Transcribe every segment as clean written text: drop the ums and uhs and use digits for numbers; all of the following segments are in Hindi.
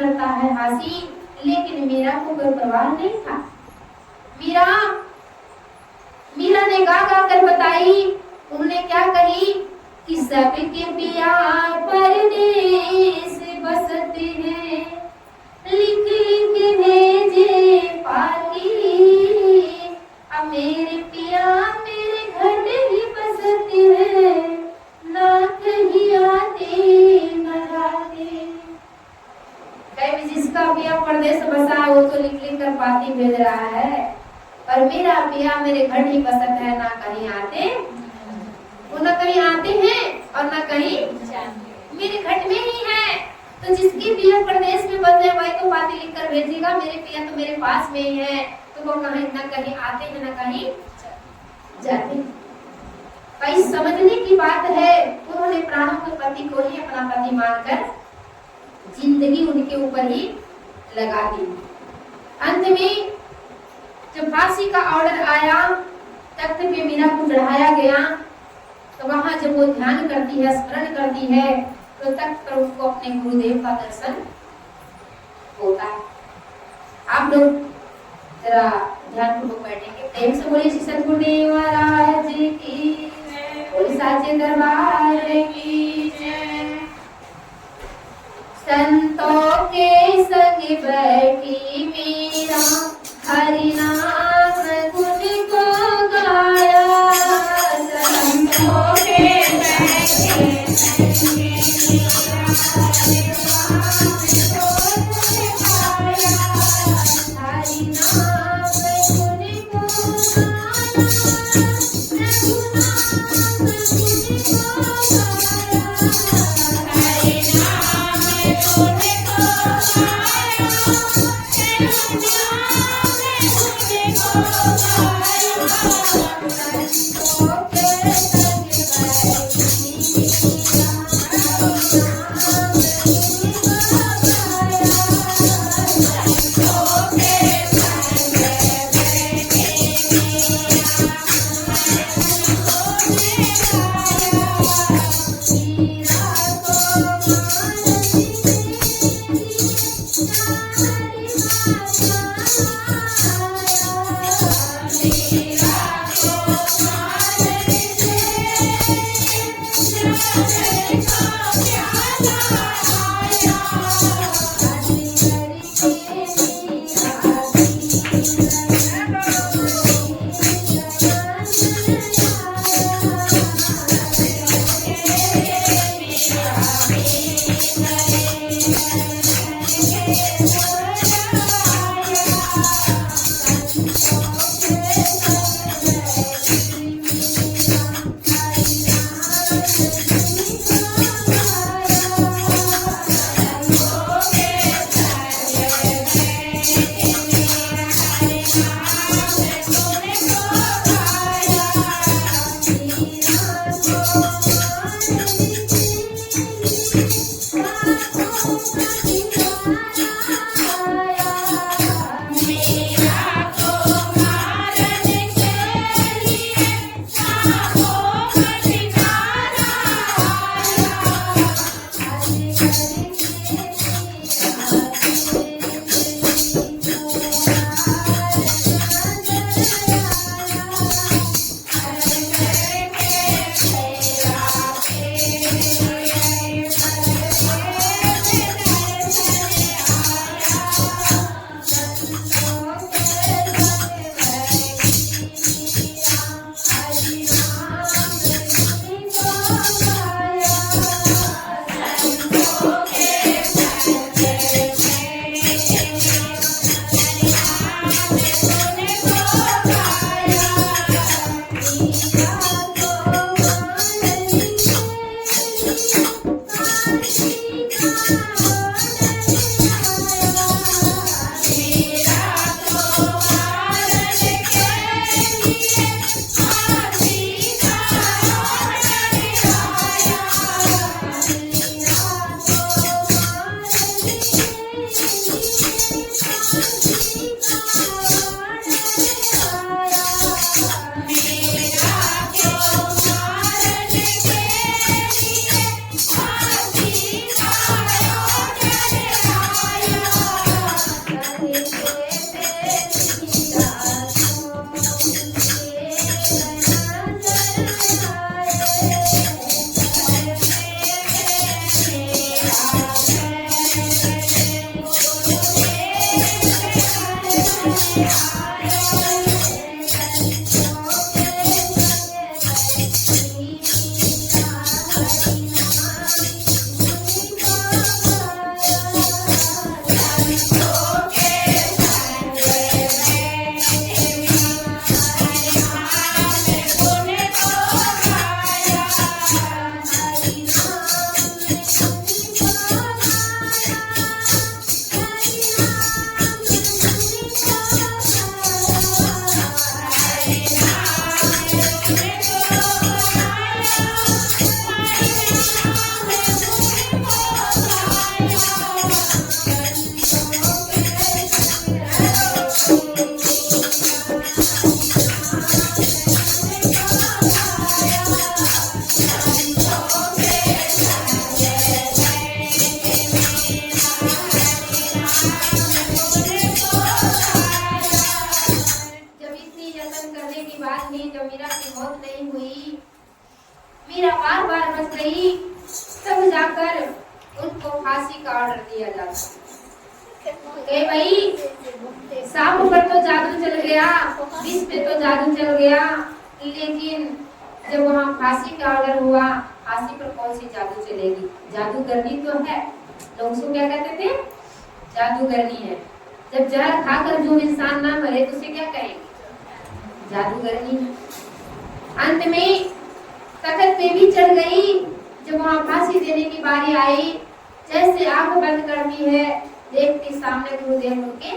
करता है हासी, लेकिन मीरा को कोई परवाह नहीं था। मीरा ने गा गा कर बताई। उन्होंने क्या कही कि सबके पिया परदेस बसते हैं, लिख लिख भेजे पाती, अब मेरे पिया मेरे घर ही बसते हैं, ना कहीं आते न जाते। कहीं जिसका पिया परदेस बसा है वो तो लिख लिख कर पाती भेज रहा है, और मेरा पिया मेरे घर ही बसत है, ना कहीं आते, वो ना कहीं आते हैं और ना कहीं मेरे घर में ही है। तो जिसकी पिया प्रदेश में बसे वही तो पाती लिख कर भेजेगा, मेरे पिया तो मेरे पास में ही है, तो वो कहीं ना कहीं आते हैं ना कहीं जाते। कई समझने की बात है। उन्होंने प्राणों के पति को ही अपना पति मानकर जिंदगी उनके ऊपर ही लगा दी। अंत में जब फांसी का ऑर्डर आया, तख्त पे मीरा को चढ़ाया गया, तो वहां जब वो ध्यान करती है, स्मरण करती है, तो तख्त पर उसको अपने गुरुदेव का दर्शन होता है। आप लोग जरा ध्यान पूर्वक बैठेंगे। प्रेम से बोलिए श्री सद्गुरुदेव महाराज की, बोलिए साचे दरबार की जय। संतों के संग बैठी मीरा, हरि नाम गुण को गाया, संतों के संग बैठी मीरा, हरि नाम गुण को मीरा बार बार बच गई, तब जाकर उनको फांसी का ऑर्डर दिया जाता। भाई सांप पर तो जादू चल गया, विष पे तो जादू चल गया, लेकिन जब वहाँ फांसी का ऑर्डर हुआ, फांसी पर कौन सी जादू चलेगी? जादूगरनी तो है, लोग उसको क्या कहते थे? जादूगरनी है। जब जहर खाकर जो इंसान ना मरे तो उसे क्या कहेंगे? जादूगरनी है। अंत में तख्त पे भी चढ़ गई। जब वहाँ फांसी देने की बारी आई, जैसे आंख बंद करती है, देखती सामने गुरुदेव उनके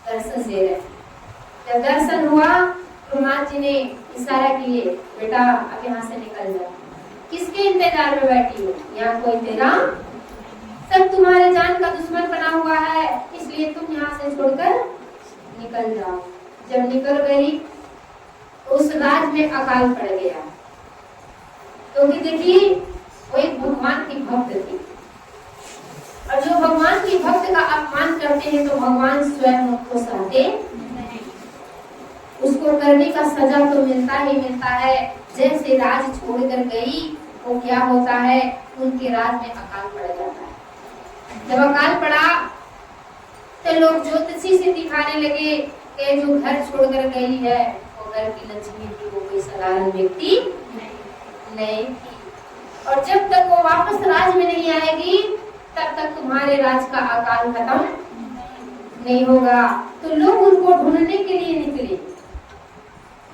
दर्शन दे रहे। जब दर्शन हुआ तो माँ जी ने इशारा किए, बेटा अब यहाँ से निकल जाओ। किसके इंतजार में बैठी हो? यहाँ कोई तेरा सब तुम्हारे जान का दुश्मन बना हुआ है, इसलिए तुम यहाँ से छोड़कर निकल जाओ। जब निकल गई उस राज में अकाल पड़ गया। तो देखिए वो एक भगवान की भक्त थी, और जो भगवान की भक्त का अपमान करते हैं तो भगवान स्वयं उनको सहते नहीं। उसको करने का सजा तो मिलता ही मिलता है। जैसे राज छोड़कर गई, वो क्या होता है, उनके राज में अकाल पड़ जाता है। जब अकाल पड़ा तो लोग ज्योतिषी से दिखाने लगे कि जो घर छोड़कर गई है वो घर की लक्ष्मी थी, वो कोई साधारण व्यक्ति नहीं थी, और जब तक वो वापस राज में नहीं आएगी तब तक तुम्हारे राज का अकाल खत्म नहीं होगा। तो लोग उनको ढूंढने के लिए निकले,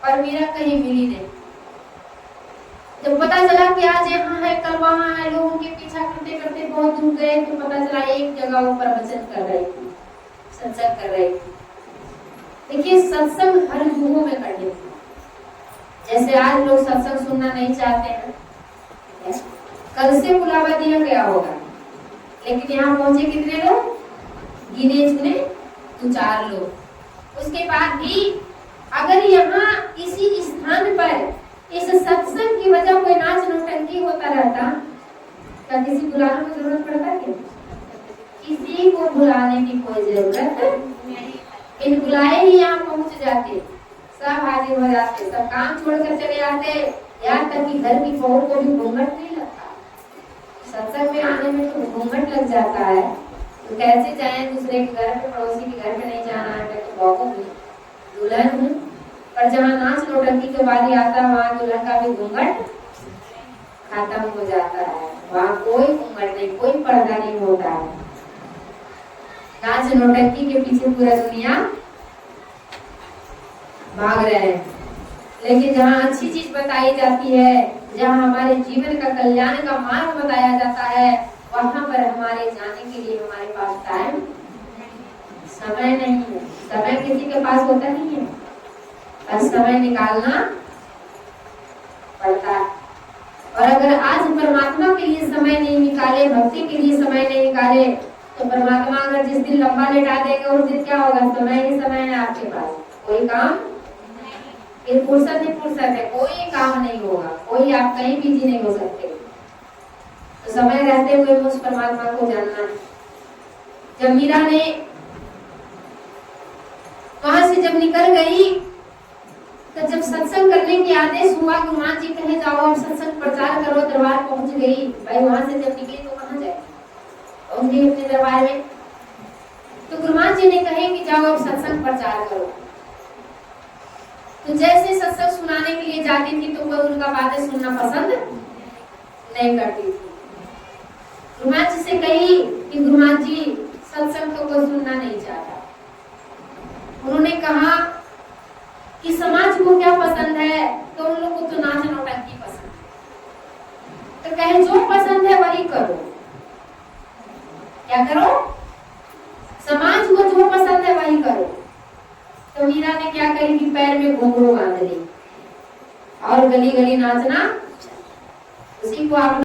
और मीरा कहीं मिली नहीं। जब पता चला कि आज यहाँ है कल वहाँ है, लोगों के पीछा करते करते बहुत दूर गए, तो पता चला एक जगह वो प्रवचन कर रही थी, सत्संग कर रही थी। देखिए सत्संग हर युगों में करने थी। जैसे आज लोग सत्संग सुनना नहीं चाहते हैं, कल से बुलावा दिया गया होगा, लेकिन यहाँ पहुंचे कितने लोग? गिने चुने 2-4 लोग। उसके बाद भी अगर यहाँ इसी स्थान पर इस सत्संग की वजह कोई नाच नौटंकी होता रहता, क्या किसी बुलाने की जरूरत पड़ता? क्या किसी को बुलाने की कोई जरूरत नहीं। इन बुलाए ही यहाँ पहुंच जाते, सब हाजिर हो जाते, सब काम छोड़कर चले आते। यहाँ तक कि घर की बहू को भी घूंघट नहीं लगता। सत्संग में आने में तो घूंघट लग जाता है, तो कैसे जाए दूसरे के घर पे, पड़ोसी के घर पे नहीं जाना है। तो बहू हूँ, दुल्हन हूँ, पर जहाँ नाच नौटंकी के बारी आता है वहाँ दुल्हन का भी घूंघट खत्म हो जाता है। वहाँ कोई घूंघट नहीं, कोई पर्दा नहीं होता है। नाच नौटंकी के पीछे पूरा दुनिया भाग रहे हैं, लेकिन जहाँ अच्छी चीज बताई जाती है, जहाँ हमारे जीवन का कल्याण का मार्ग बताया जाता है, वहाँ पर हमारे जाने के लिए हमारे पास टाइम समय नहीं है। समय किसी के पास होता नहीं है, और समय निकालना पड़ता है। और अगर आज परमात्मा के लिए समय नहीं निकाले, भक्ति के लिए समय नहीं निकाले, तो परमात्मा अगर जिस दिन लंबा लेटा देगा उस दिन क्या होगा? समय ही समय है आपके पास, कोई काम ये फुर्सत ही फुर्सत है, कोई काम नहीं होगा, कोई आप कहीं बिजी नहीं हो सकते। तो समय रहते हुए उस परमात्मा को जानना है। जब मीरा ने वहां से जब निकल गई, तो जब सत्संग करने के आदेश हुआ, गुरुमान जी कहे जाओ अब सत्संग प्रचार करो, दरबार पहुंच गई। भाई वहां से जब निकली तो कहाँ जाए? पहुंच अपने दरबार में। तो गुरुमान जी ने कहे कि जाओ अब सत्संग प्रचार करो। तो जैसे सत्संग सुनाने के लिए जाती थी तो वो उनका बातें सुनना पसंद नहीं करती थी। गुरुमान जी से कही कि गुरुमान जी सत्संग तो कोई सुनना नहीं चाहता। उन्होंने कहा कि समाज को क्या पसंद है, तो उन लोगों को तो नाच नौटंकी पसंद है। तो कहे जो पसंद है वही करो। क्या करो? समाज को जो पसंद है वही करो। तो मीरा ने क्या करी कि पैर में घुंघरू बांध ली और गली गली नाचना, उसी को आप